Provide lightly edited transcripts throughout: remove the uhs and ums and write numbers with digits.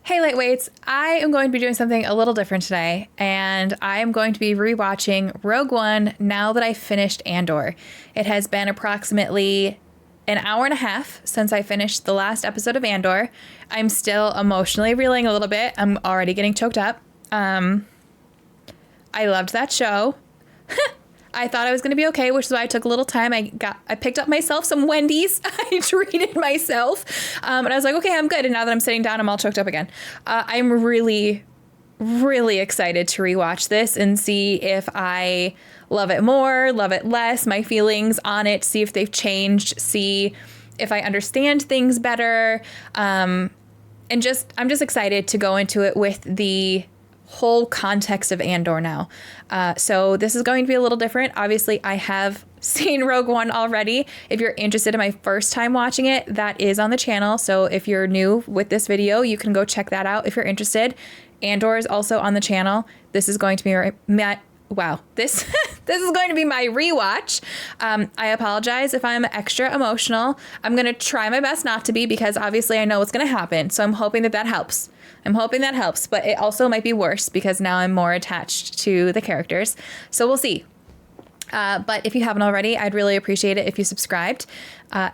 Hey lightweights, I am going to be doing something a little different today, and I am going to be rewatching Rogue One now that I finished Andor. It has been approximately an hour and a half since I finished the last episode of Andor. I'm still emotionally reeling a little bit. I'm already getting choked up. I loved that show. I thought I was going to be okay, which is why I took a little time. I picked up myself some Wendy's. I treated myself. And I was like, okay, I'm good. And now that I'm sitting down, I'm all choked up again. I'm really, really excited to rewatch this and see if I love it more, love it less, my feelings on it, see if they've changed, see if I understand things better. I'm just excited to go into it with the whole context of Andor now. So this is going to be a little different. Obviously, I have seen Rogue One already. If you're interested in my first time watching it, that is on the channel. So if you're new with this video, you can go check that out if you're interested. Andor is also on the channel. This is going to be this is going to be my rewatch. I apologize if I'm extra emotional. I'm going to try my best not to be, because obviously I know what's going to happen. So I'm hoping that helps. But it also might be worse because now I'm more attached to the characters. So we'll see. But if you haven't already, I'd really appreciate it if you subscribed.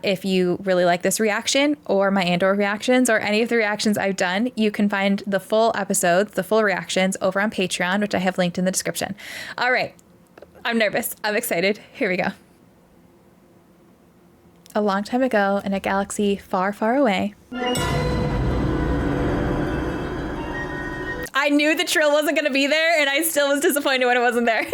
If you really like this reaction or my Andor reactions or any of the reactions I've done, you can find the full episodes, the full reactions over on Patreon, which I have linked in the description. All right. I'm nervous. I'm excited. Here we go. A long time ago in a galaxy far, far away. I knew the trill wasn't going to be there, and I still was disappointed when it wasn't there.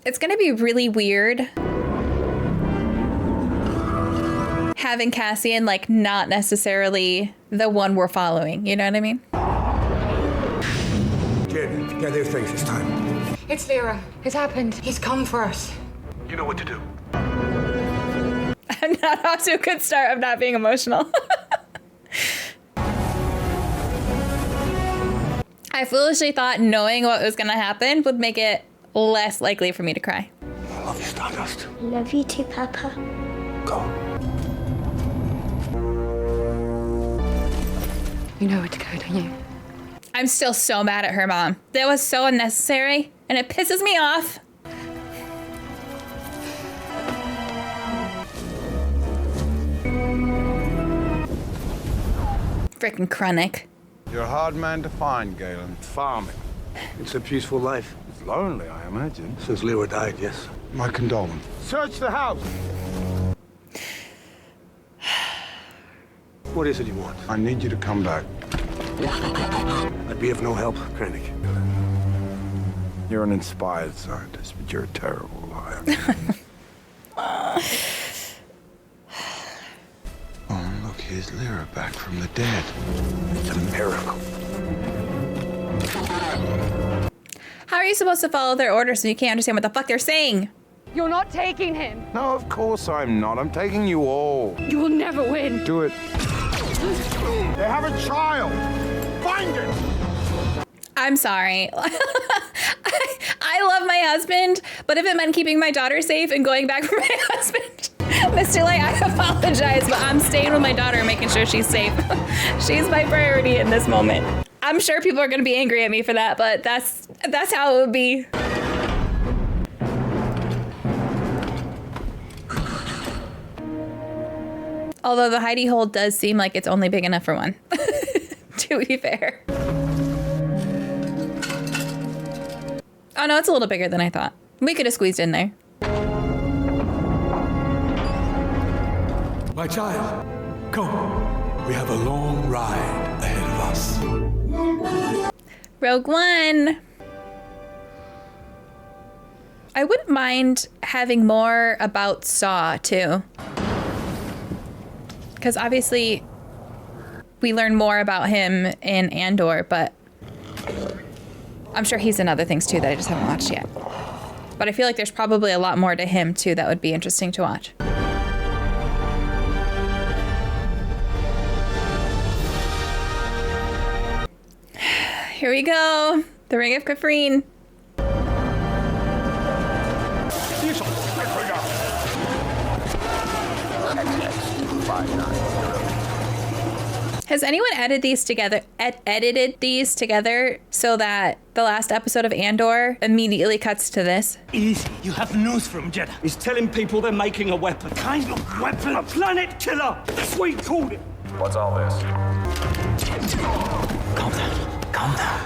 It's going to be really weird having Cassian, like, not necessarily the one we're following. You know what I mean? Jedha, gather your strength this time. It's Lyra. It's happened. He's come for us. You know what to do. I'm not off to a good start of not being emotional. I foolishly thought knowing what was going to happen would make it less likely for me to cry. I love you, Stardust. Love you too, Papa. Go. You know where to go, don't you? I'm still so mad at her mom. That was so unnecessary, and it pisses me off. Frickin' Krennic. You're a hard man to find, Galen. Farming. It's a peaceful life. It's lonely, I imagine. Since Lyra died, yes. My condolences. Search the house! What is it you want? I need you to come back. I'd be of no help, Krennic. You're an inspired scientist, but you're a terrible liar. Oh, look, here's Lyra back from the dead. It's a miracle. How are you supposed to follow their orders when you can't understand what the fuck they're saying? You're not taking him. No, of course I'm not. I'm taking you all. You will never win. Do it. They have a child. Find it. I'm sorry. I love my husband, but if it meant keeping my daughter safe and going back for my husband, Mr. Light, I apologize, but I'm staying with my daughter and making sure she's safe. She's my priority in this moment. I'm sure people are going to be angry at me for that, but that's how it would be. Although the hidey hole does seem like it's only big enough for one, to be fair. Oh no, it's a little bigger than I thought. We could have squeezed in there. My child, come. We have a long ride ahead of us. Rogue One. I wouldn't mind having more about Saw too. Because obviously we learn more about him in Andor, but I'm sure he's in other things too that I just haven't watched yet. But I feel like there's probably a lot more to him too that would be interesting to watch. Here we go. The Ring of Kafrine. Has anyone edited these together so that the last episode of Andor immediately cuts to this? Easy. You have news from Jedha. He's telling people they're making a weapon. Kind of weapon? A planet killer. That's what he called it. What's all this? Calm down. Calm down.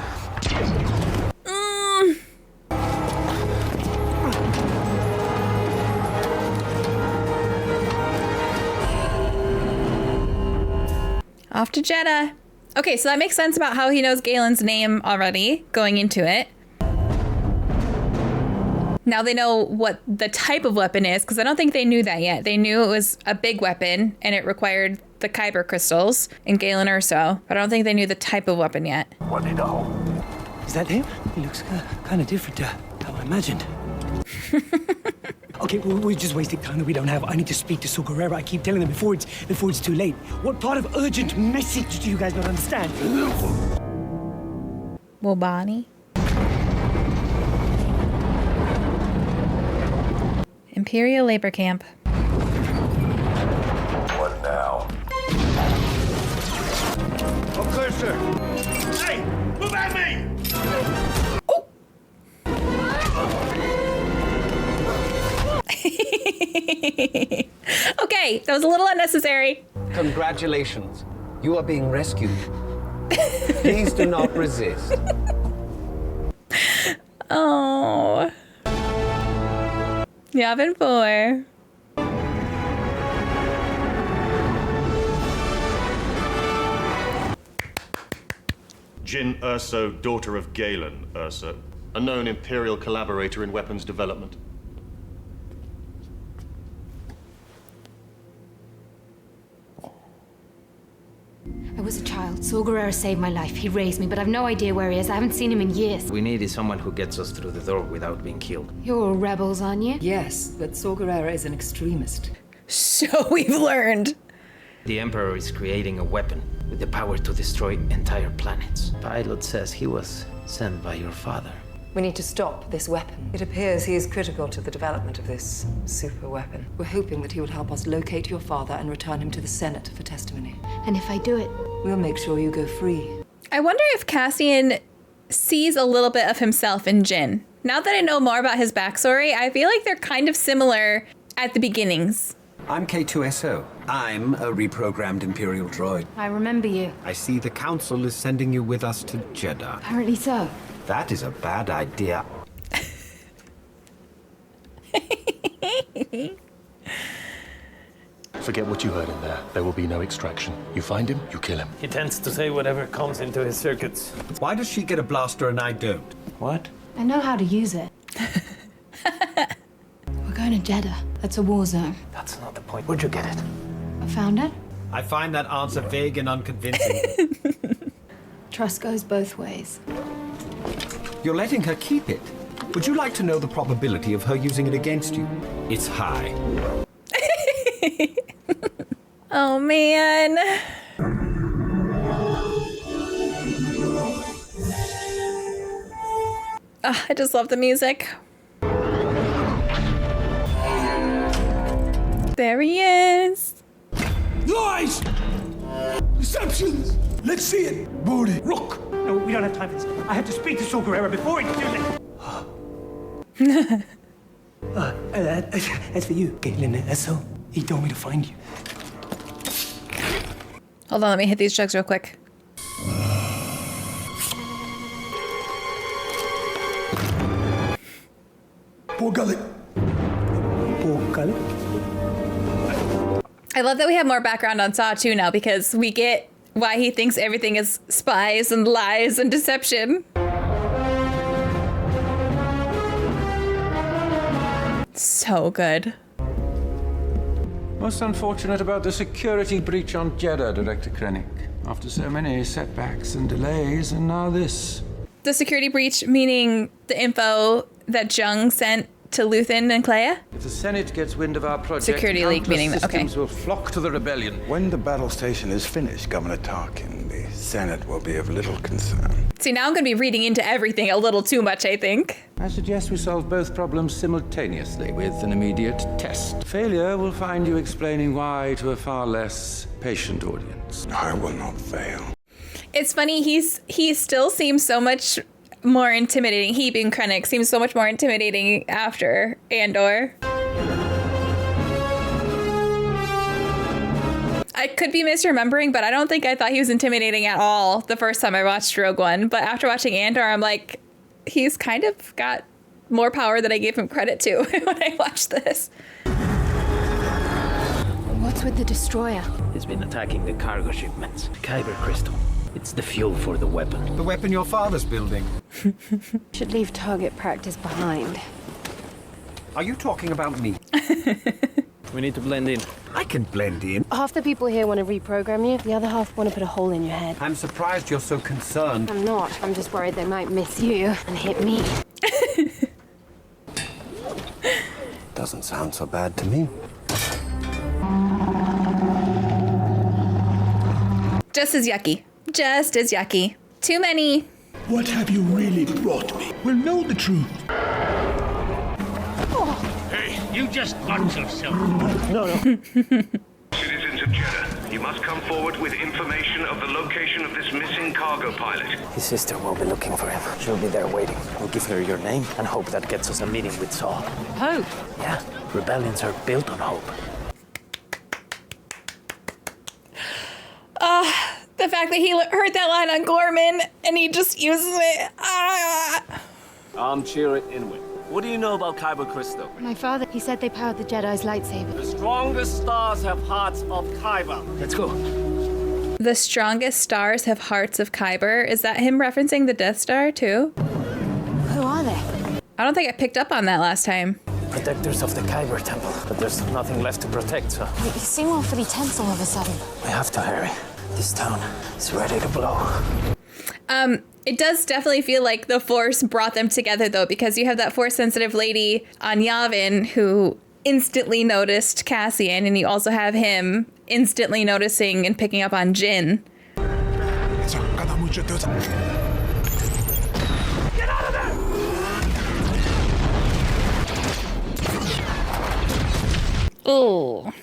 Off to Jedha. Okay, so that makes sense about how he knows Galen's name already going into it. Now they know what the type of weapon is, because I don't think they knew that yet. They knew it was a big weapon and it required the Kyber crystals in Galen Urso, but I don't think they knew the type of weapon yet. What do you know? Is that him? He looks kind of different to how I imagined. Okay, we're just wasting time that we don't have. I need to speak to Saw Gerrera. I keep telling them before it's too late. What part of urgent message do you guys not understand? Well, Bonnie. Imperial labor camp. What now? Up closer. Hey, move at me! Okay, that was a little unnecessary. Congratulations. You are being rescued. Please do not resist. Oh. Yavin 4. Jyn Erso, daughter of Galen Erso, a known Imperial collaborator in weapons development. I was a child. Saw Gerrera saved my life. He raised me, but I've no idea where he is. I haven't seen him in years. We need someone who gets us through the door without being killed. You're all rebels, aren't you? Yes, but Saw Gerrera is an extremist. So we've learned. The Emperor is creating a weapon with the power to destroy entire planets. Pilot says he was sent by your father. We need to stop this weapon. It appears he is critical to the development of this super weapon. We're hoping that he will help us locate your father and return him to the Senate for testimony. And if I do it, We'll make sure you go free. I wonder if Cassian sees a little bit of himself in Jyn. Now that I know more about his backstory, I feel like they're kind of similar at the beginnings. I'm K2SO. I'm a reprogrammed Imperial droid. I remember you. I see the Council is sending you with us to Jedha. Apparently so. That is a bad idea. Forget what you heard in there. There will be no extraction. You find him, you kill him. He tends to say whatever comes into his circuits. Why does she get a blaster and I don't? What? I know how to use it. We're going to Jedha. That's a war zone. That's not the point. Where'd you get it? I found it. I find that answer vague and unconvincing. Trust goes both ways. You're letting her keep it. Would you like to know the probability of her using it against you? It's high. Oh, man. Oh, I just love the music. There he is. Lies! Deceptions! Let's see it. Booty. Rook! No, we don't have time for this. I have to speak to Saw Gerrera before it's too late. That's for you, Galen Erso. He told me to find you. Hold on, let me hit these jugs real quick. Poor gullet. Poor gullet. I love that we have more background on Saw too now, because we get why he thinks everything is spies and lies and deception. So good. Most unfortunate about the security breach on Jedha, Director Krennic. After so many setbacks and delays, and now this. The security breach meaning the info that Jung sent to Luthen and Clea? If the Senate gets wind of our project, Security leak, countless meaning, okay. systems will flock to the rebellion. When the battle station is finished, Governor Tarkin, the Senate will be of little concern. See, now I'm going to be reading into everything a little too much, I think. I suggest we solve both problems simultaneously with an immediate test. Failure will find you explaining why to a far less patient audience. I will not fail. It's funny, he still seems so much more intimidating. He, being Krennic, seems so much more intimidating after Andor. I could be misremembering, but I don't think I thought he was intimidating at all the first time I watched Rogue One. But after watching Andor, I'm like, he's kind of got more power than I gave him credit to when I watched this. What's with the destroyer? He's been attacking the cargo shipments. Kyber crystal. It's the fuel for the weapon. The weapon your father's building. Should leave target practice behind. Are you talking about me? We need to blend in. I can blend in. Half the people here want to reprogram you, the other half want to put a hole in your head. I'm surprised you're so concerned. I'm not. I'm just worried they might miss you and hit me. Doesn't sound so bad to me. Just as yucky. Just as yucky. Too many. What have you really brought me? We'll know the truth. Hey, you just got yourself. Citizens of Jedha, you must come forward with information of the location of this missing cargo pilot. His sister will be looking for him. She'll be there waiting. We'll give her your name and hope that gets us a meeting with Saw. Hope? Yeah, rebellions are built on hope. The fact that he heard that line on Gorman and he just uses it. I'm Chirrut Inwit. What do you know about Kyber crystal? My father, he said they powered the Jedi's lightsaber. The strongest stars have hearts of Kyber. Let's go. The strongest stars have hearts of Kyber. Is that him referencing the Death Star too? Who are they? I don't think I picked up on that last time. Protectors of the Kyber temple. But there's nothing left to protect, so You seem awfully tense all of a sudden. we have to hurry. This town is ready to blow. It does definitely feel like the Force brought them together, though, because you have that Force-sensitive lady on Yavin who instantly noticed Cassian, and you also have him instantly noticing and picking up on Jin. Get out of there! Oh.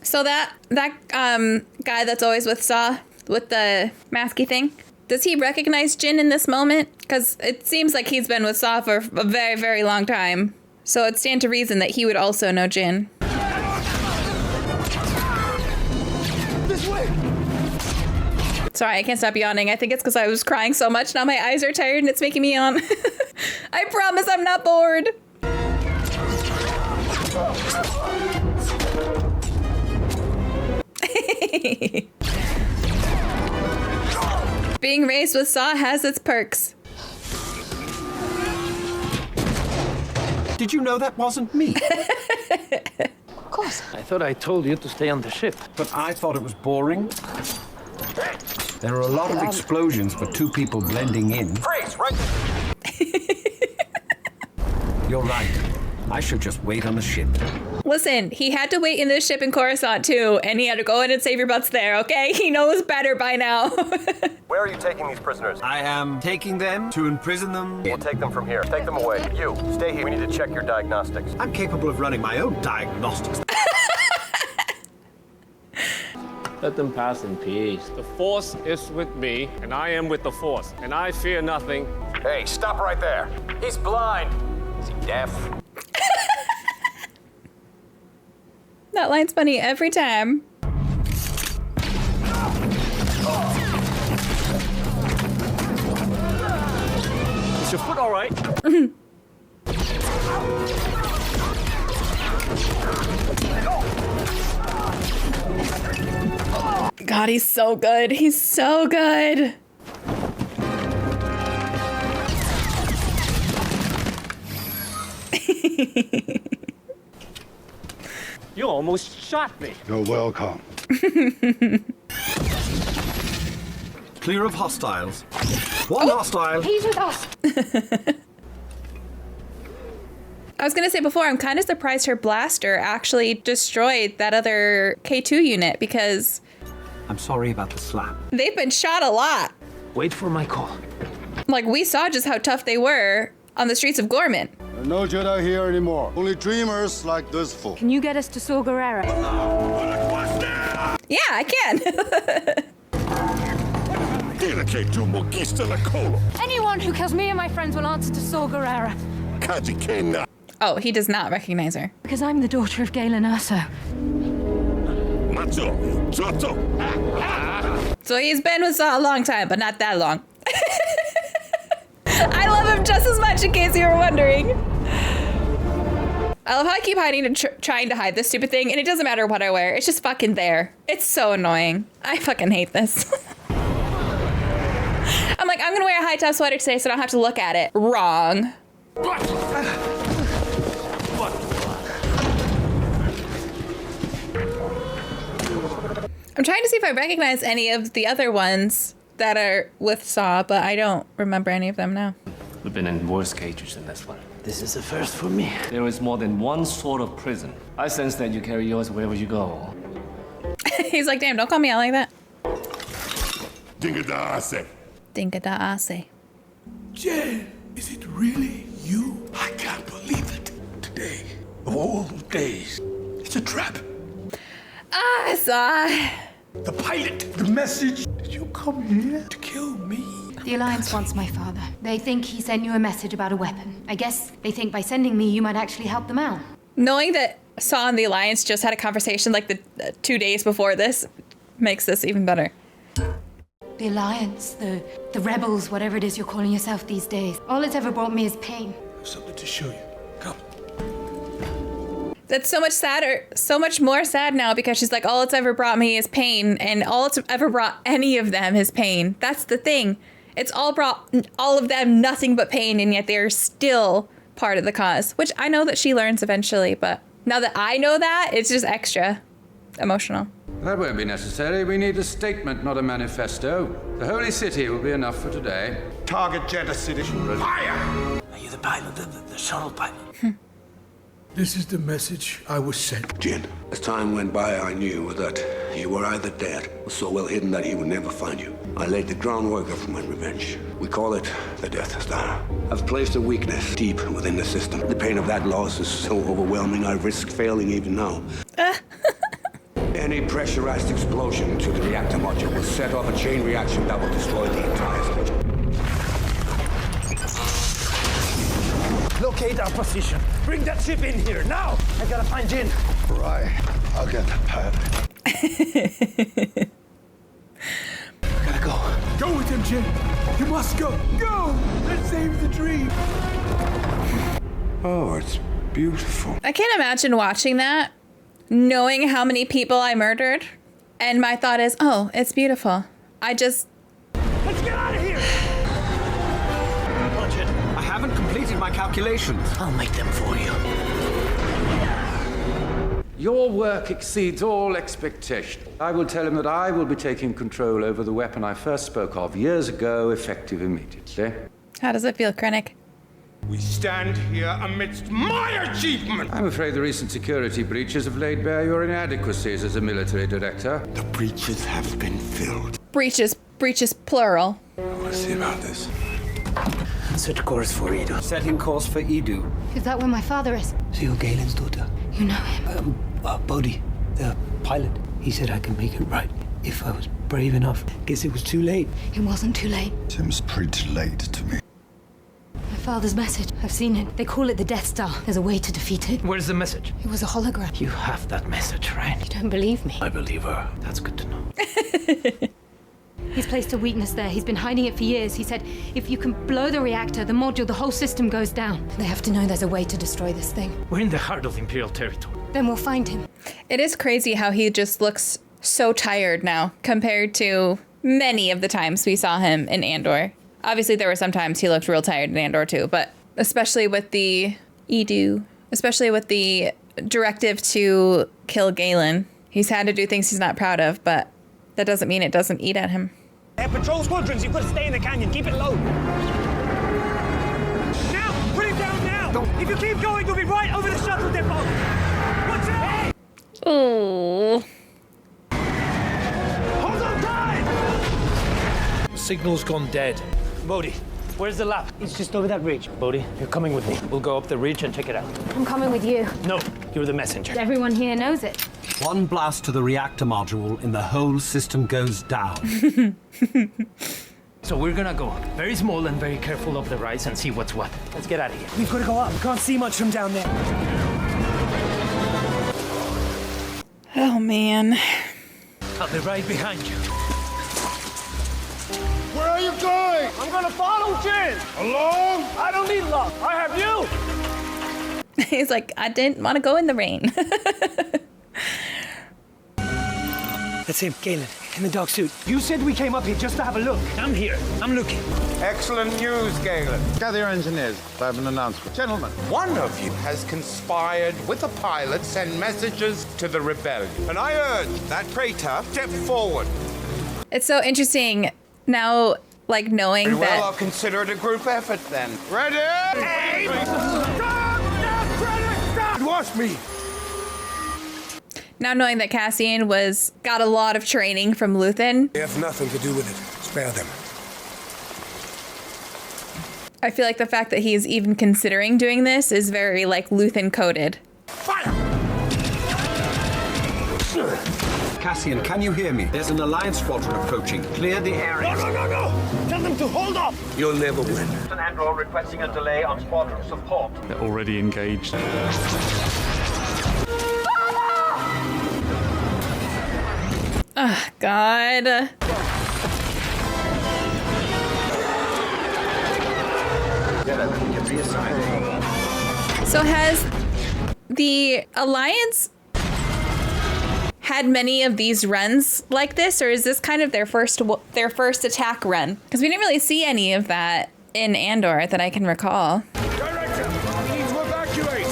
So that guy that's always with Saw, with the masky thing, does he recognize Jin in this moment? Because it seems like he's been with Saw for a very, very long time. So it stands to reason that he would also know Jin. This way! Sorry, I can't stop yawning. I think it's because I was crying so much. Now my eyes are tired and it's making me yawn. I promise I'm not bored. Being raised with Saw has its perks. Did you know that wasn't me? Of course. I thought I told you to stay on the ship. But I thought it was boring. There are a lot of explosions for two people blending in. Freeze, right? You're right. I should just wait on the ship. Listen, he had to wait in this ship in Coruscant too, and he had to go in and save your butts there, okay? He knows better by now. Where are you taking these prisoners? I am taking them to imprison them. We'll take them from here. Take them away. You, stay here. We need to check your diagnostics. I'm capable of running my own diagnostics. Let them pass in peace. The Force is with me, and I am with the Force, and I fear nothing. Hey, stop right there. He's blind. Is he deaf? That line's funny every time. Is your foot all right? God, he's so good. He's so good. You almost shot me. You're welcome. Clear of hostiles. One hostile. He's with us. I was going to say before, I'm kind of surprised her blaster actually destroyed that other K2 unit because I'm sorry about the slap. they've been shot a lot. Wait for my call. Like, we saw just how tough they were on the streets of Gorman. There are no Jedi here anymore. Only dreamers like this fool. Can you get us to Saw Gerrera? Yeah, I can. Anyone who kills me and my friends will answer to Saw Gerrera. Oh, he does not recognize her. Because I'm the daughter of Galen Erso. So he's been with Saw a long time, but not that long. I love him just as much, in case you were wondering. I love how I keep hiding and trying to hide this stupid thing, and it doesn't matter what I wear. It's just fucking there. It's so annoying. I fucking hate this. I'm like, I'm gonna wear a high-top sweater today so I don't have to look at it. Wrong. I'm trying to see if I recognize any of the other ones that are with Saw, but I don't remember any of them now. We've been in worse cages than this one. This is a first for me. There is more than one sort of prison. I sense that you carry yours wherever you go. He's like, damn, don't call me out like that. Dingadase. Dingadase. Jen, is it really you? I can't believe it. Today, of all days, it's a trap. Ah, Saw. The pilot, the message. Did you come here to kill me? The Alliance wants my father. They think he sent you a message about a weapon. I guess they think by sending me, you might actually help them out. Knowing that Saw and the Alliance just had a conversation like the 2 days before this makes this even better. The Alliance, the rebels, whatever it is you're calling yourself these days. All it's ever brought me is pain. I have something to show you. Come. That's so much sadder, so much more sad now because she's like, all it's ever brought me is pain, and all it's ever brought any of them is pain. That's the thing. It's all brought all of them nothing but pain, and yet they're still part of the cause, which I know that she learns eventually, but now that I know that, it's just extra emotional. That won't be necessary. We need a statement, not a manifesto. The Holy City will be enough for today. Target Jedha City. Fire! Are you the pilot, the shuttle pilot? This is the message I was sent. Jin, as time went by, I knew that you were either dead or so well hidden that he would never find you. I laid the groundwork for my revenge. We call it the Death Star. I've placed a weakness deep within the system. The pain of that loss is so overwhelming, I risk failing even now. Any pressurized explosion to the reactor module will set off a chain reaction that will destroy the entire station. Locate our position. Bring that ship in here, now! I gotta find Jin. Right. I'll get the pilot. Gotta go. Go with him, Jin. You must go. Go! Let's save the dream. Oh, it's beautiful. I can't imagine watching that, knowing how many people I murdered, and my thought is, oh, it's beautiful. Let's get out of here! I haven't completed my calculations. I'll make them for you. Your work exceeds all expectation. I will tell him that I will be taking control over the weapon I first spoke of years ago, effective immediately. How does it feel, Krennic? We stand here amidst my achievement. I'm afraid the recent security breaches have laid bare your inadequacies as a military director. The breaches have been filled. Breaches plural. I want to see about this. Set course for Eadu. Setting course for Eadu. Is that where my father is? So you're Galen's daughter? You know him. Bodhi, the pilot. He said I can make it right if I was brave enough. Guess it was too late. It wasn't too late. Seems pretty late to me. My father's message. I've seen it. They call it the Death Star. There's a way to defeat it. Where's the message? It was a hologram. You have that message, right? You don't believe me? I believe her. That's good to know. He's placed a weakness there. He's been hiding it for years. He said, if you can blow the reactor, the module, the whole system goes down. They have to know there's a way to destroy this thing. We're in the heart of Imperial territory. Then we'll find him. It is crazy how he just looks so tired now compared to many of the times we saw him in Andor. Obviously, there were some times he looked real tired in Andor too, but especially with the Eadu, especially with the directive to kill Galen. He's had to do things he's not proud of, but that doesn't mean it doesn't eat at him. Patrol squadrons, you've got to stay in the canyon. Keep it low. Now! Put it down now! Don't. If you keep going, you'll be right over the shuttle depot. Watch out! Oh. Hold on tight! Signal's gone dead. Bodhi, where's the lab? It's just over that ridge. Bodhi, you're coming with me. We'll go up the ridge and check it out. I'm coming with you. No, you're the messenger. Everyone here knows it. One blast to the reactor module and the whole system goes down. So we're gonna go very small and very careful up the rise and see what's what. Let's get out of here. We've got to go up. We can't see much from down there. Oh, man. I'll be right behind you. Where are you going? I'm gonna follow Jin. Alone? I don't need love. I have you. He's like, I didn't want to go in the rain. That's him, Galen, in the dark suit. You said we came up here just to have a look. I'm here. I'm looking. Excellent news, Galen. Gather your engineers. I have an announcement. Gentlemen, one of you has conspired with the pilot, send messages to the rebellion. And I urge that traitor step forward. It's so interesting now, like, knowing Very well, that... I'll consider it a group effort then. Ready? Hey! Watch me! Now knowing that Cassian got a lot of training from Luthen, They have nothing to do with it. Spare them. I feel like the fact that he's even considering doing this is very, like, Luthen coded. Cassian, can you hear me? There's an Alliance squadron approaching. Clear the area. No! Tell them to hold up! You'll never win. Andor requesting a delay on squadron support. They're already engaged. Oh, God. So has the Alliance had many of these runs like this, or is this kind of their first attack run? Because we didn't really see any of that in Andor that I can recall. Director, we need to evacuate.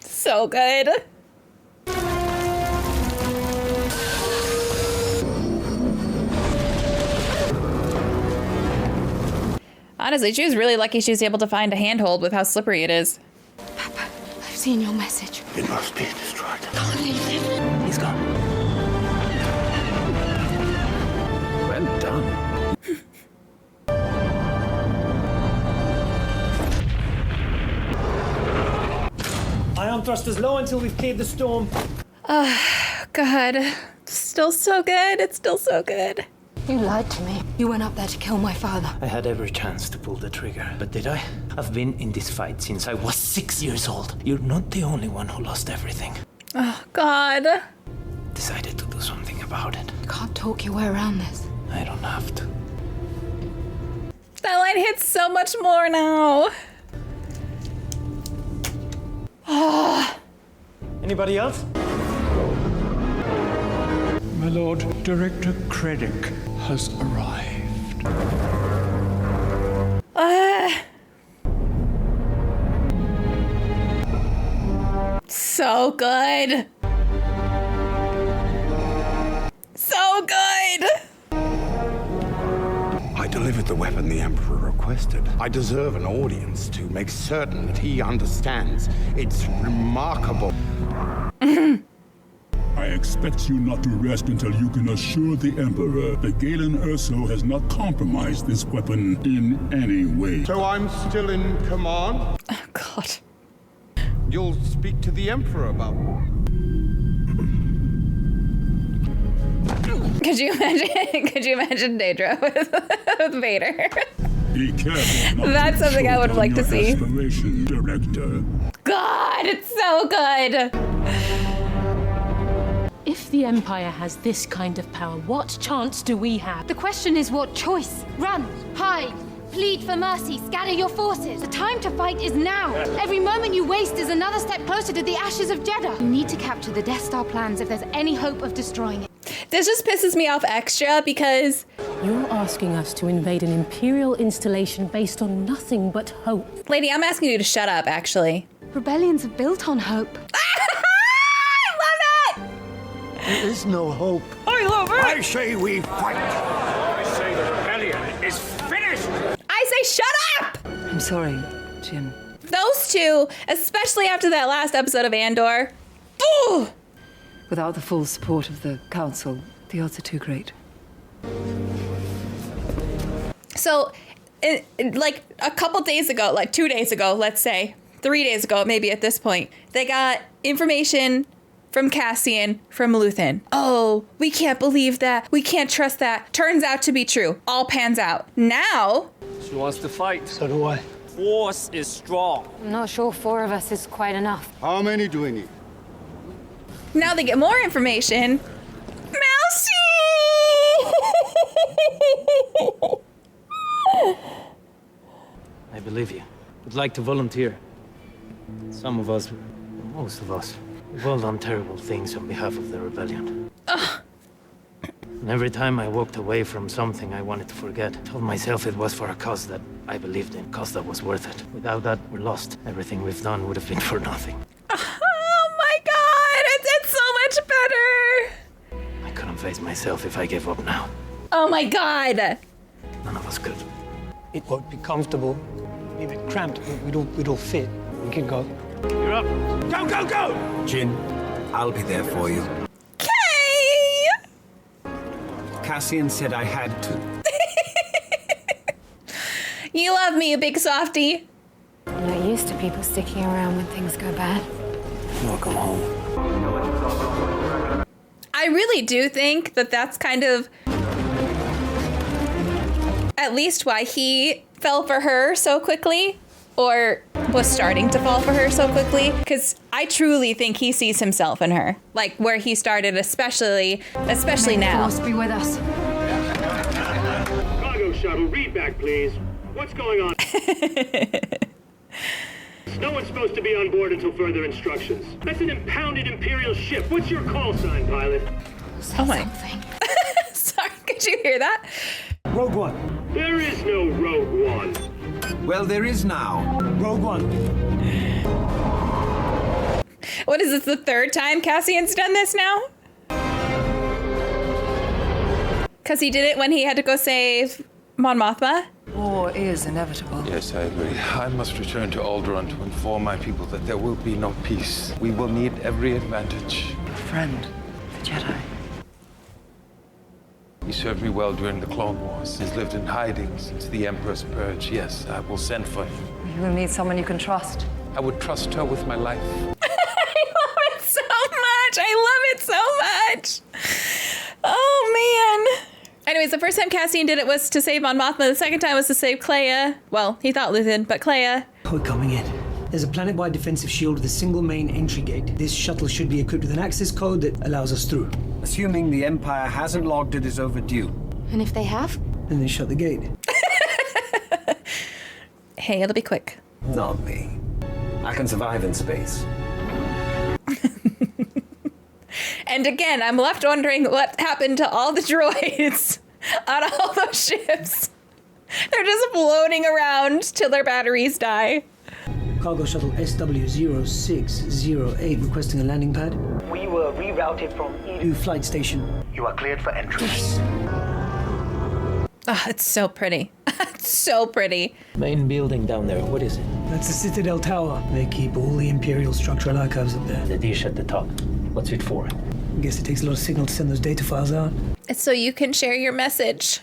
So good. Honestly, she was really lucky she was able to find a handhold with how slippery it is. Papa, I've seen your message. It must be destroyed. Can't leave him. He's gone. Well done. Ion thrusters low until we've cleared the storm. Oh, God. Still so good. It's still so good. You lied to me. You went up there to kill my father. I had every chance to pull the trigger, but did I? I've been in this fight since I was 6 years old. You're not the only one who lost everything. Oh, God. Decided to do something about it. You can't talk your way around this. I don't have to. That line hits so much more now. Oh. Anybody else? My lord, Director Krennic has arrived. So good. So good. I delivered the weapon the Emperor requested. I deserve an audience to make certain that he understands. It's remarkable. I expect you not to rest until you can assure the Emperor that Galen Erso has not compromised this weapon in any way. So I'm still in command? Oh, God. You'll speak to the Emperor about... Could you imagine Daedra with Vader? Be careful. That's something I would like to see. Director. God, it's so good. If the Empire has this kind of power, what chance do we have? The question is what choice? Run, hide, plead for mercy, scatter your forces. The time to fight is now. Every moment you waste is another step closer to the ashes of Jedha. You need to capture the Death Star plans if there's any hope of destroying it. This just pisses me off extra because You're asking us to invade an Imperial installation based on nothing but hope. Lady, I'm asking you to shut up, actually. Rebellions are built on hope. I love it! There is no hope. I love it! I say we fight. I say the rebellion is finished. I say shut up! I'm sorry, Jin. Those two, especially after that last episode of Andor. Ooh! Without the full support of the Council, the odds are too great. So, like a couple days ago, like 2 days ago, let's say, 3 days ago, maybe at this point, they got information from Cassian from Luthen. Oh, we can't believe that. We can't trust that. Turns out to be true. All pans out. Now... She wants to fight. So do I. Force is strong. I'm not sure 4 of us is quite enough. How many do we need? Now they get more information. I believe you. Would like to volunteer. Some of us, most of us, we've all done terrible things on behalf of the rebellion. Ugh. And every time I walked away from something I wanted to forget, told myself it was for a cause that I believed in, a cause that was worth it. Without that, we're lost. Everything we've done would have been for nothing. Oh my god, it's so much better. I couldn't face myself if I gave up now. Oh my god. None of us could. It won't be comfortable. Be a bit cramped, but we'd all fit. We can go. You're up. Go, go, go! Jin, I'll be there for you. Cassian said I had to. You love me, you big softy. I'm not used to people sticking around when things go bad. Welcome home. I really do think that that's kind of at least why he fell for her so quickly, or was starting to fall for her so quickly, because I truly think he sees himself in her, like where he started, especially now. Force be with us. Cargo shuttle, read back, please. What's going on? No one's supposed to be on board until further instructions. That's an impounded Imperial ship. What's your call sign, pilot? Oh my. Sorry, could you hear that? Rogue One. There is no Rogue One. Well, there is now. Rogue One. What is this, the third time Cassian's done this now? Because he did it when he had to go save Mon Mothma? War is inevitable. Yes, I agree. I must return to Alderaan to inform my people that there will be no peace. We will need every advantage. Your friend, the Jedi. He served me well during the Clone Wars. He's lived in hiding since the Emperor's purge. Yes, I will send for him. You will need someone you can trust. I would trust her with my life. I love it so much. I love it so much. Oh, man. Anyways, the first time Cassian did it was to save Mon Mothma. The second time was to save Clea. Well, he thought Luthen, but Clea. We're coming in. There's a planet-wide defensive shield with a single main entry gate. This shuttle should be equipped with an access code that allows us through. Assuming the Empire hasn't logged it as overdue. And if they have? Then they shut the gate. Hey, it'll be quick. Not me. I can survive in space. And again, I'm left wondering what happened to all the droids on all those ships. They're just floating around till their batteries die. Cargo shuttle SW0608 requesting a landing pad. We were rerouted from Eadu flight station. You are cleared for entry. Oh, it's so pretty. It's so pretty. Main building down there, what is it? That's the Citadel Tower. They keep all the Imperial structural archives up there. The dish at the top. What's it for? I guess it takes a lot of signal to send those data files out. It's so you can share your message.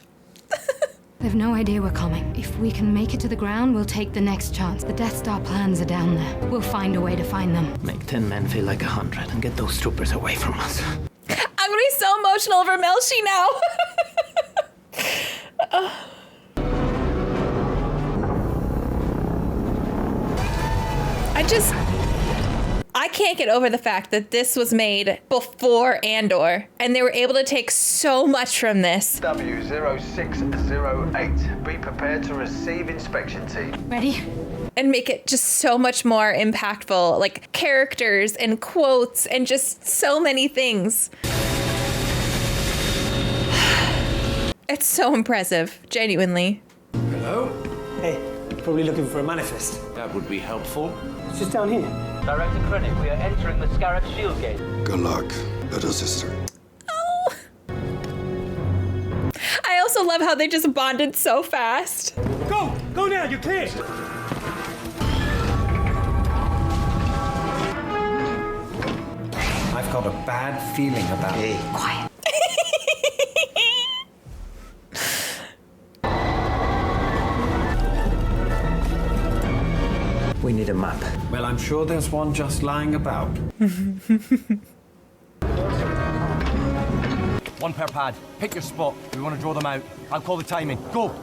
They've no idea we're coming. If we can make it to the ground, we'll take the next chance. The Death Star plans are down there. We'll find a way to find them. Make 10 men feel like 100 and get those troopers away from us. I'm gonna be so emotional over Melshi now. I can't get over the fact that this was made before Andor, and they were able to take so much from this. W0608. Be prepared to receive inspection team. Ready? And make it just so much more impactful, like characters and quotes and just so many things. It's so impressive, genuinely. Hello? Hey, probably looking for a manifest. That would be helpful. It's just down here. Director Krennic, we are entering the Scarif shield gate. Good luck, little sister. I also love how they just bonded so fast. Go! Go now, you're clear! I've got a bad feeling about it. Quiet. We need a map. Well, I'm sure there's one just lying about. One per pad. Pick your spot. We want to draw them out. I'll call the timing. Go!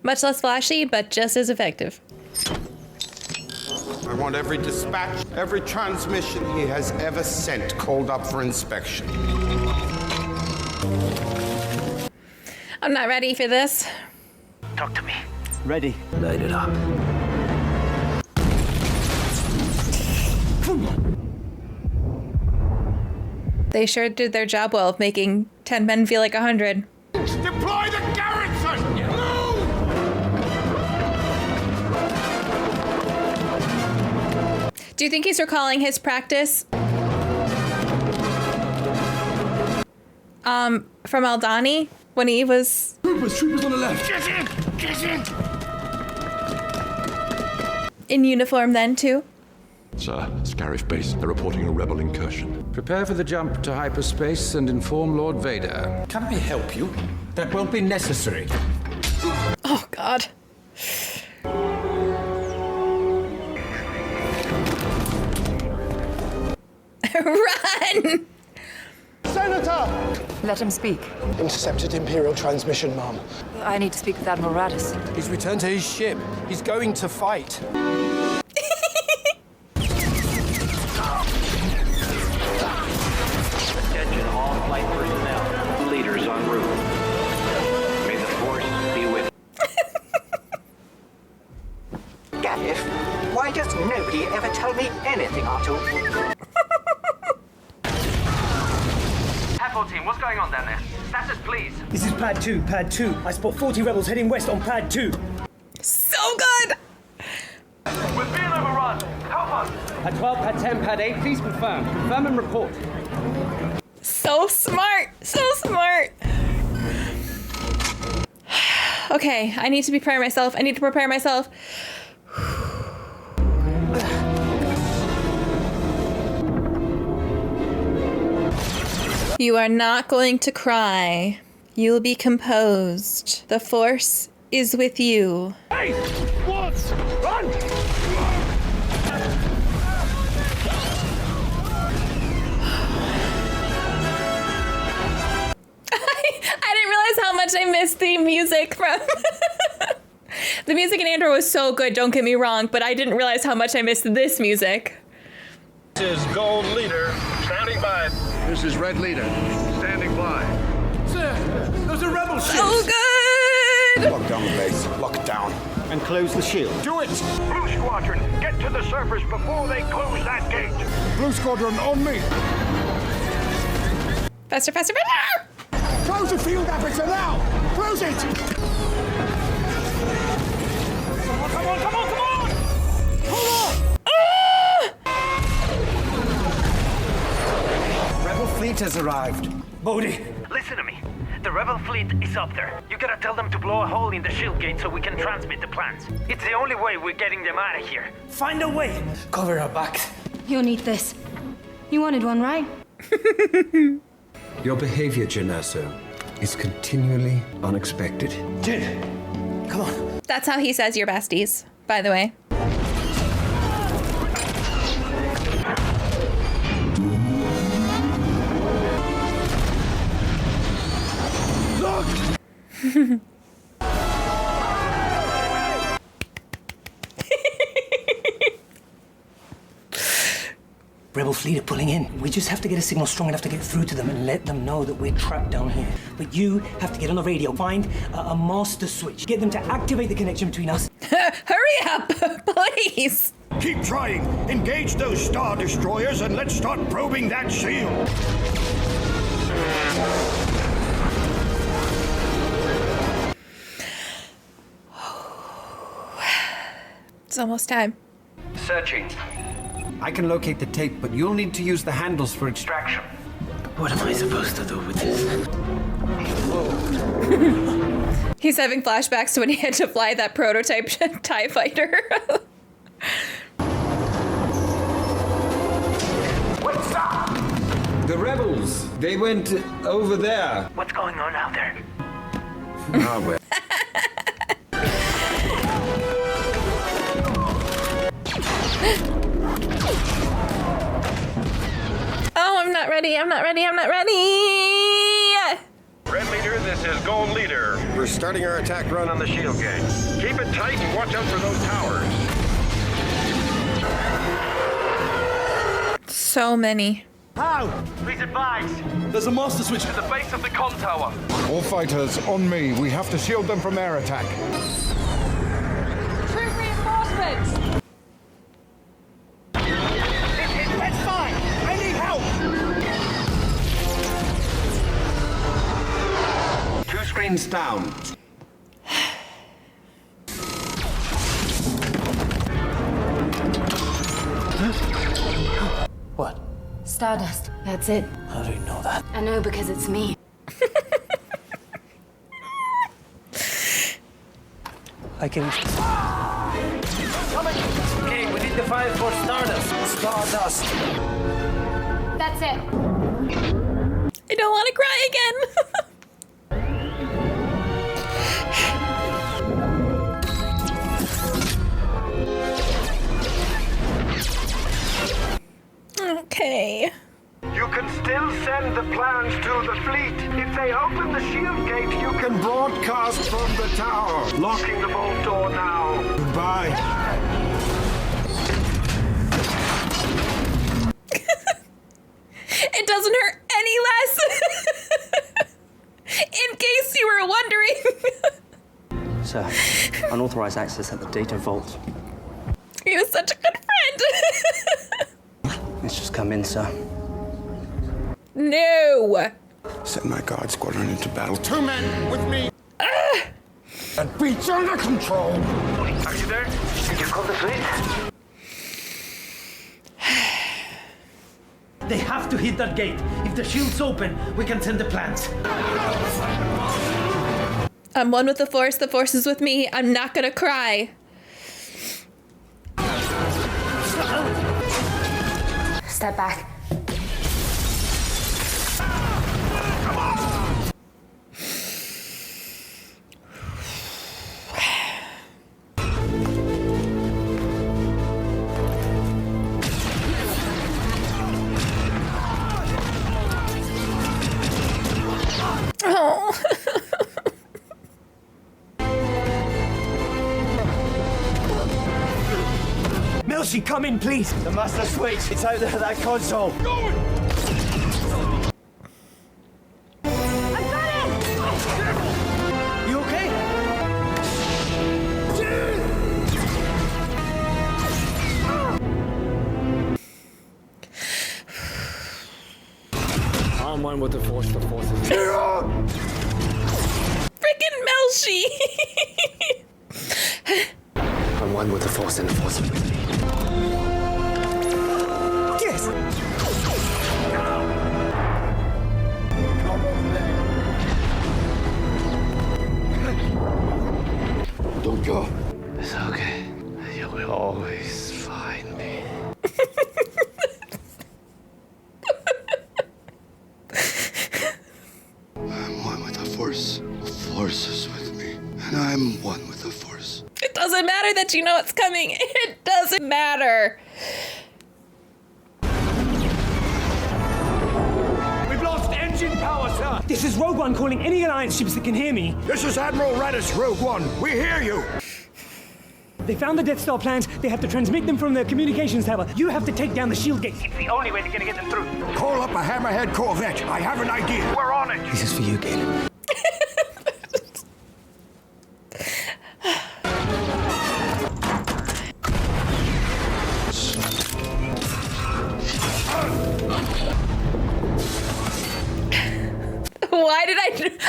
Much less flashy, but just as effective. I want every dispatch, every transmission he has ever sent called up for inspection. I'm not ready for this. Talk to me. Ready. Light it up. They sure did their job well of making 10 men feel like 100. Deploy the garrison! Move! Do you think he's recalling his practice? From Aldani when he was... Troopers on the left! Get in! Get in! in uniform then too? Sir, Scarif base. They're reporting a rebel incursion. Prepare for the jump to hyperspace and inform Lord Vader. Can I help you? That won't be necessary. Oh, God. Run! Senator! Let him speak. Intercepted Imperial transmission, Mom. I need to speak with Admiral Radis. He's returned to his ship. He's going to fight. Attention all flight personnel. Leaders en route. May the Force be with Scarif, why does nobody ever tell me anything, Artu? Half team, what's going on down there? Status, please. This is Pad 2, Pad 2. I spot 40 rebels heading west on Pad 2. So good! We're being overrun. Help us. Pad 12, Pad 10, Pad 8, please confirm. Confirm and report. So smart! So smart! Okay, I need to prepare myself. I need to prepare myself. You are not going to cry. You'll be composed. The Force is with you. Hey! What? Run! I didn't realize how much I missed the music from... The music in Andor was so good, don't get me wrong, but I didn't realize how much I missed this music. This is Gold Leader, standing by. This is Red Leader, standing by. Sir, there's a rebel ship. So good! Lock down the base. Lock it down. And close the shield. Do it! Blue Squadron, get to the surface before they close that gate. Blue Squadron, on me! Faster, faster, faster! Close the field aperture now! Close it! Come on, come on, come on! Hold on! Rebel fleet has arrived. Bodhi. Listen to me. The rebel fleet is up there. You gotta tell them to blow a hole in the shield gate so we can transmit the plans. It's the only way we're getting them out of here. Find a way. Cover our backs. You'll need this. You wanted one, right? Your behavior, Jedha, is continually unexpected. Jin, come on. That's how he says your besties, by the way. rebel fleet are pulling in. We just have to get a signal strong enough to get through to them and let them know that we're trapped down here. But you have to get on the radio, find a master switch, get them to activate the connection between us. Hurry up, please. Keep trying. Engage those Star Destroyers and let's start probing that shield. It's almost time. Searching. I can locate the tape, but you'll need to use the handles for extraction. What am I supposed to do with this? He's having flashbacks to when he had to fly that prototype TIE fighter. Wait, stop! The rebels, they went over there. What's going on out there? Ah, well. Oh, I'm not ready. I'm not ready. I'm not ready. Red Leader, this is Gold Leader. We're starting our attack run on the shield gate. Keep it tight and watch out for those towers. So many. How? Please advise. There's a master switch At the base of the comm tower. All fighters, on me. We have to shield them from air attack. Troop reinforcements! That's fine. I need help. 2 screens down. What? Stardust. That's it. How do you know that? I know because it's me. I can... Okay, we need the file for Stardust. Stardust. That's it. I don't want to cry again. Okay. You can still send the plans to the fleet. If they open the shield gate, you can broadcast from the tower. Locking the vault door now. Goodbye. It doesn't hurt any less. In case you were wondering. Sir, unauthorized access at the data vault. He was such a good friend. Let's just come in, sir. No. Send my guard squadron into battle. 2 men with me. That beats under control. Are you there? Did you call the fleet? They have to hit that gate. If the shield's open, we can send the plans. I'm one with the Force is with me. I'm not gonna cry. Step back. Oh. Melshi, come in, please. The master switch. It's out there, that console. Go! You okay? I'm one with the force is. Freaking Melshi. I'm one with the force and the force is with me. Yes. Don't go. It's okay. You will always find me. I'm one with the Force. The Force is with me. And I'm one with the Force. It doesn't matter that you know it's coming. It doesn't matter. We've lost engine power, sir. This is Rogue One calling any Alliance ships that can hear me. This is Admiral Radis, Rogue One. We hear you. They found the Death Star plans. They have to transmit them from the communications tower. You have to take down the shield gate. It's the only way they're gonna get them through. Call up a Hammerhead Corvette. I have an idea. We're on it. This is for you, Galen.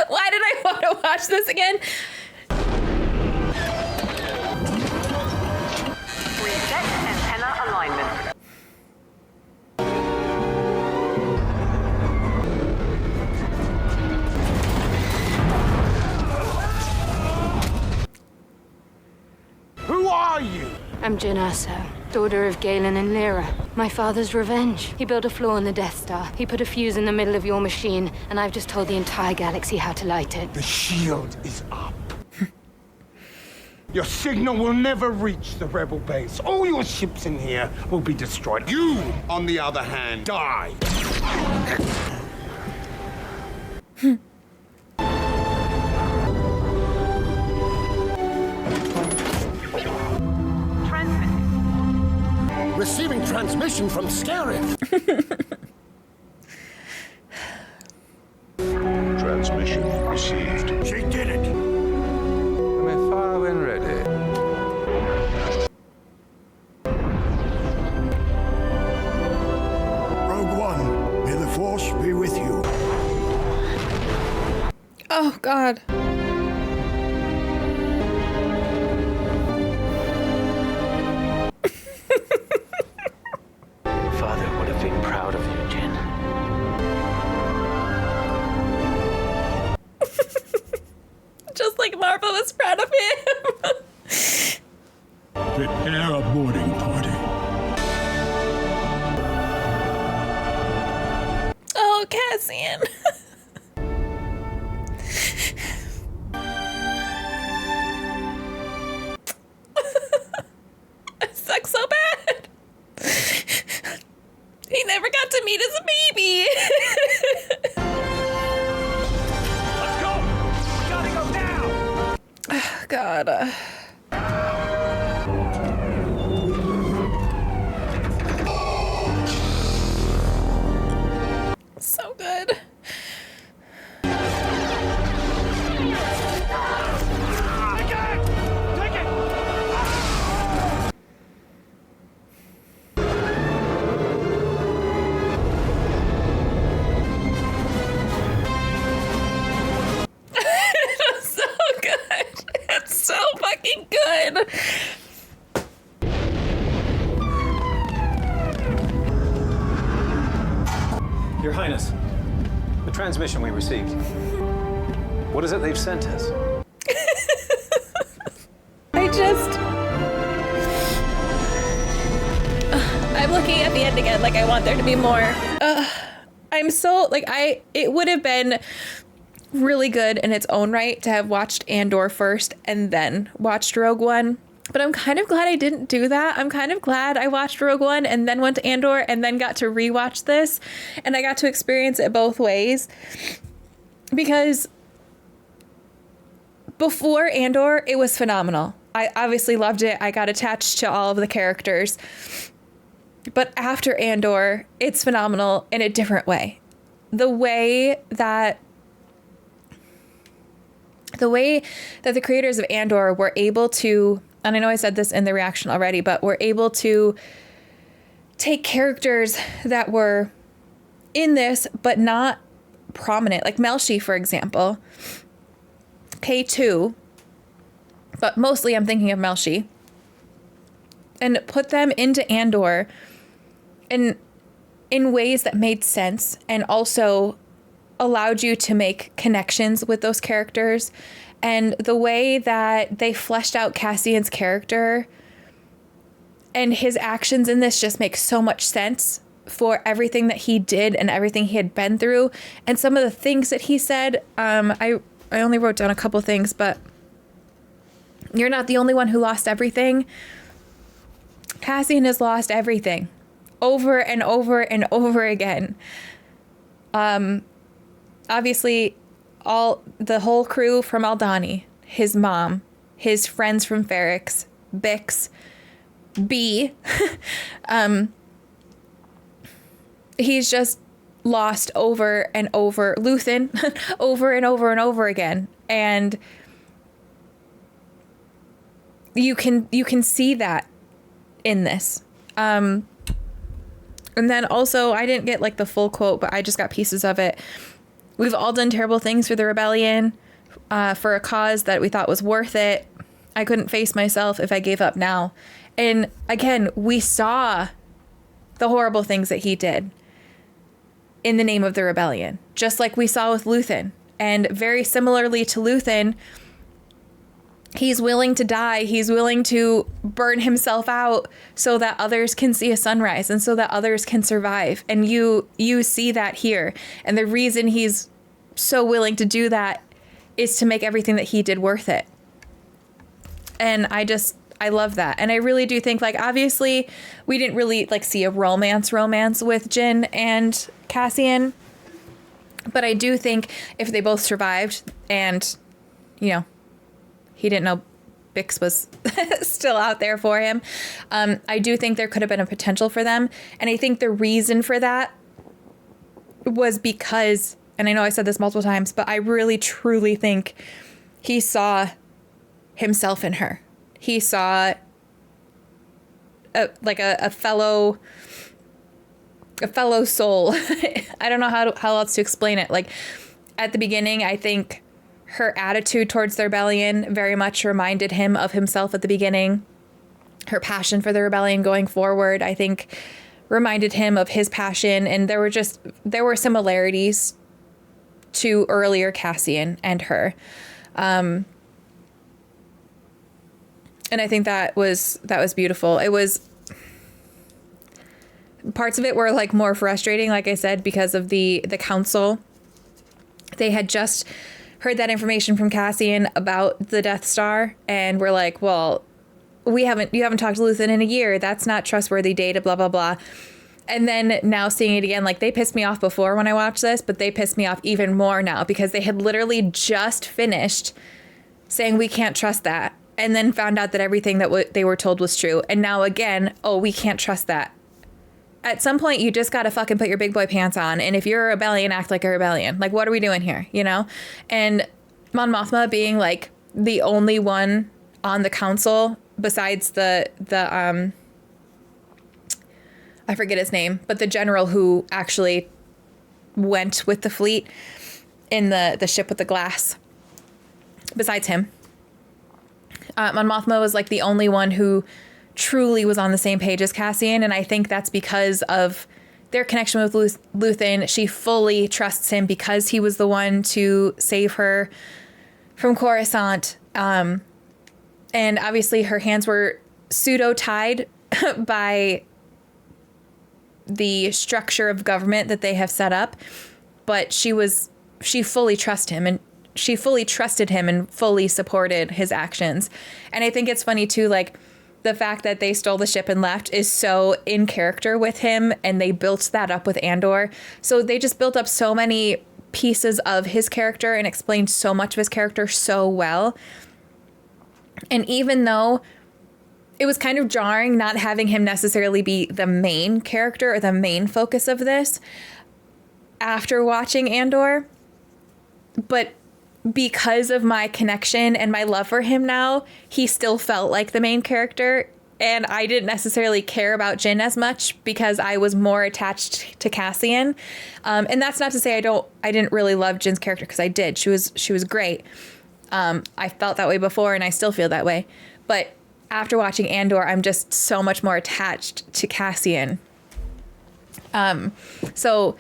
Why did I want to watch this again? Reset antenna alignment. Who are you? I'm Jedha, daughter of Galen and Lyra. My father's revenge. He built a flaw in the Death Star. He put a fuse in the middle of your machine, and I've just told the entire galaxy how to light it. The shield is up. Your signal will never reach the rebel base. All your ships in here will be destroyed. You, on the other hand, die. Receiving transmission from Scarif. Transmission received. She did it. You may fire when ready. Rogue One, may the Force be with you. Oh, God. Father would have been proud of you, Jen. Just like Marvel was proud of him. Prepare a boarding party. Oh, Cassian. It sucks so bad. He never got to meet his baby. Let's go. Gotta go now. God. So good. It's so good. It's so fucking good. Your Highness, the transmission we received. What is it they've sent us? I'm looking at the end again, like I want there to be more. I'm so, like, it would have been really good in its own right to have watched Andor first and then watched Rogue One. But I'm kind of glad I didn't do that. I'm kind of glad I watched Rogue One and then went to Andor and then got to rewatch this. And I got to experience it both ways. Because before Andor, it was phenomenal. I obviously loved it. I got attached to all of the characters. But after Andor, it's phenomenal in a different way. The way that the creators of Andor were able to, and I know I said this in the reaction already, but were able to take characters that were in this, but not prominent. Like Melshi, for example. K2. But mostly I'm thinking of Melshi. And put them into Andor in ways that made sense and also allowed you to make connections with those characters. And the way that they fleshed out Cassian's character and his actions in this just make so much sense for everything that he did and everything he had been through. And some of the things that he said, I only wrote down a couple things, but you're not the only one who lost everything. Cassian has lost everything over and over and over again. Obviously, the whole crew from Aldhani, his mom, his friends from Ferrix, Bix, B, he's just lost over and over, Luthen, over and over and over again. And you can see that in this. And then also, I didn't get like the full quote, but I just got pieces of it. We've all done terrible things for the rebellion, for a cause that we thought was worth it. I couldn't face myself if I gave up now. And again, we saw the horrible things that he did in the name of the rebellion, just like we saw with Luthen. And very similarly to Luthen, he's willing to die. He's willing to burn himself out so that others can see a sunrise and so that others can survive. And you see that here. And the reason he's so willing to do that is to make everything that he did worth it. And I love that. And I really do think, like, obviously we didn't really like see a romance with Jyn and Cassian. But I do think if they both survived and, you know, he didn't know Bix was still out there for him, I do think there could have been a potential for them. And I think the reason for that was because, and I know I said this multiple times, but I really truly think he saw himself in her. He saw a fellow soul. I don't know how else to explain it. Like, at the beginning, I think her attitude towards the rebellion very much reminded him of himself at the beginning. Her passion for the rebellion going forward, I think, reminded him of his passion. And there were similarities to earlier Cassian and her. And I think that was beautiful. It was, parts of it were like more frustrating, like I said, because of the council. They had just heard that information from Cassian about the Death Star, and we're like, well, you haven't talked to Luthen in a year. That's not trustworthy data, blah, blah, blah. And then now seeing it again, like, they pissed me off before when I watched this, but they pissed me off even more now because they had literally just finished saying we can't trust that, and then found out that everything that they were told was true. And now again, oh, we can't trust that. At some point, you just got to fucking put your big boy pants on. And if you're a rebellion, act like a rebellion. Like, what are we doing here? You know? And Mon Mothma being like the only one on the council besides the I forget his name, but the general who actually went with the fleet in the ship with the glass. Besides him, Mon Mothma was like the only one who truly was on the same page as Cassian, and I think that's because of their connection with Luthen. She fully trusts him because he was the one to save her from Coruscant. And obviously her hands were pseudo-tied by the structure of government that they have set up, but she fully trusted him and fully supported his actions. And I think it's funny too, like, the fact that they stole the ship and left is so in character with him, and they built that up with Andor. So they just built up so many pieces of his character and explained so much of his character so well. And even though it was kind of jarring not having him necessarily be the main character or the main focus of this after watching Andor, but because of my connection and my love for him now, he still felt like the main character. And I didn't necessarily care about Jyn as much because I was more attached to Cassian. And that's not to say I didn't really love Jyn's character, because I did. She was great. I felt that way before, and I still feel that way. But after watching Andor, I'm just so much more attached to Cassian. So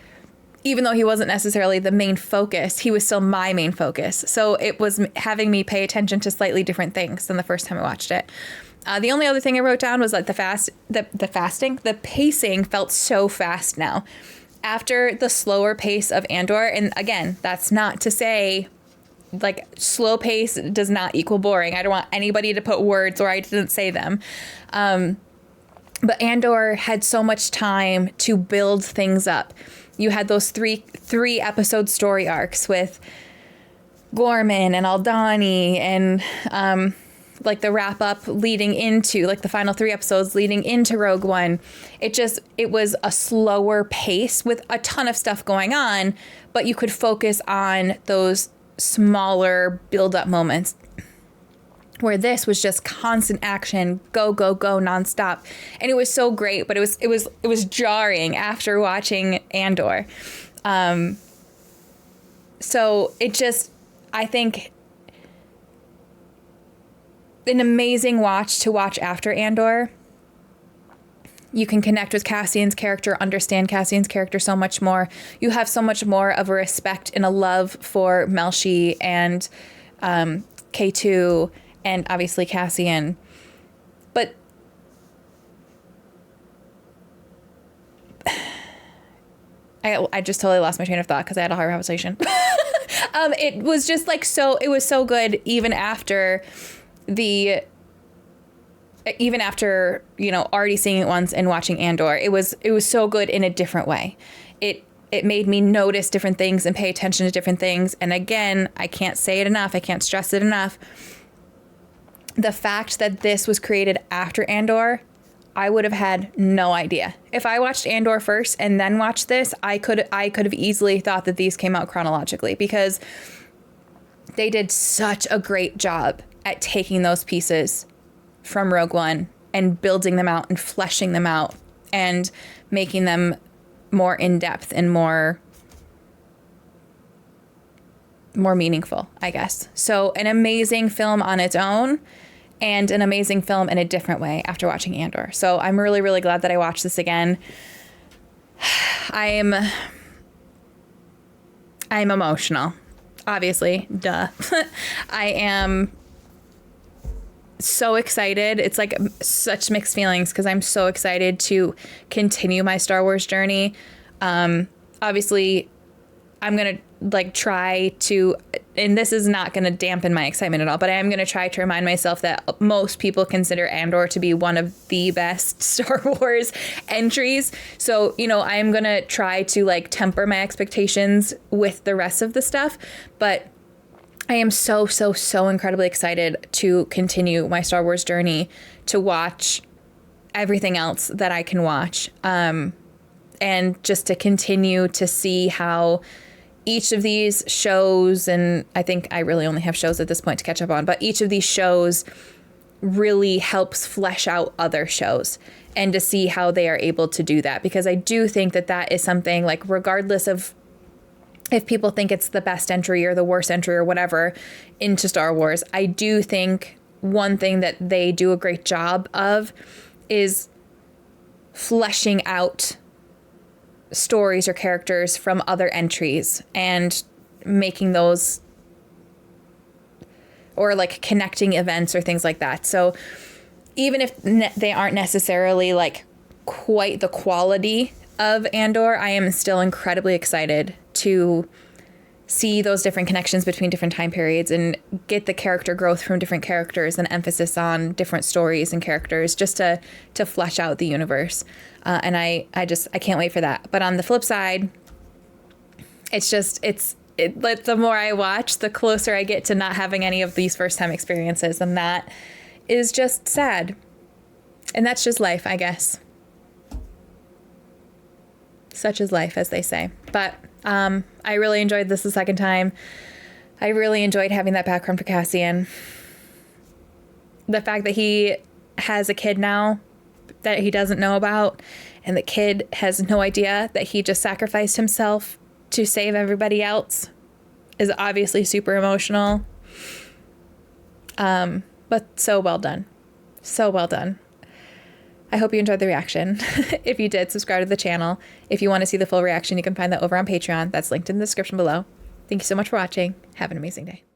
even though he wasn't necessarily the main focus, he was still my main focus. So it was having me pay attention to slightly different things than the first time I watched it. The only other thing I wrote down was like the pacing felt so fast now. After the slower pace of Andor, and again, that's not to say like slow pace does not equal boring. I don't want anybody to put words where I didn't say them. But Andor had so much time to build things up. You had those three episode story arcs with Gorman and Aldhani and like the wrap up leading into like the final 3 episodes leading into Rogue One. It was a slower pace with a ton of stuff going on, but you could focus on those smaller build up moments. Where this was just constant action, go, go, go, nonstop. And it was so great, but it was jarring after watching Andor. So it just, I think, an amazing watch to watch after Andor. You can connect with Cassian's character, understand Cassian's character so much more. You have so much more of a respect and a love for Melshi and K2 and obviously Cassian. But I just totally lost my train of thought because I had a hard conversation. It was just like it was so good even after, you know, already seeing it once and watching Andor. It was so good in a different way. It made me notice different things and pay attention to different things. And again, I can't say it enough. I can't stress it enough. The fact that this was created after Andor, I would have had no idea. If I watched Andor first and then watched this, I could have easily thought that these came out chronologically, because they did such a great job at taking those pieces from Rogue One and building them out and fleshing them out and making them more in-depth and more meaningful, I guess. So an amazing film on its own, and an amazing film in a different way after watching Andor. So I'm really, really glad that I watched this again. I'm emotional, obviously, duh. I am so excited. It's like such mixed feelings because I'm so excited to continue my Star Wars journey. Obviously, I'm going to try to, and this is not going to dampen my excitement at all, but I am going to try to remind myself that most people consider Andor to be one of the best Star Wars entries. So, you know, I am going to try to temper my expectations with the rest of the stuff, but I am so incredibly excited to continue my Star Wars journey, to watch everything else that I can watch, and just to continue to see how each of these shows, and I think I really only have shows at this point to catch up on, but each of these shows really helps flesh out other shows, and to see how they are able to do that. Because I do think that that is something, regardless of if people think it's the best entry or the worst entry or whatever into Star Wars, I do think one thing that they do a great job of is fleshing out stories or characters from other entries and making those, or connecting events or things like that. So even if they aren't necessarily quite the quality of Andor, I am still incredibly excited to see those different connections between different time periods and get the character growth from different characters and emphasis on different stories and characters, just to flesh out the universe. And I can't wait for that. But on the flip side, the more I watch, the closer I get to not having any of these first time experiences. And that is just sad. And that's just life, I guess. Such is life, as they say. But I really enjoyed this the second time. I really enjoyed having that background for Cassian. The fact that he has a kid now that he doesn't know about, and the kid has no idea that he just sacrificed himself to save everybody else, is obviously super emotional. But so well done. So well done. I hope you enjoyed the reaction. If you did, subscribe to the channel. If you want to see the full reaction, you can find that over on Patreon. That's linked in the description below. Thank you so much for watching. Have an amazing day.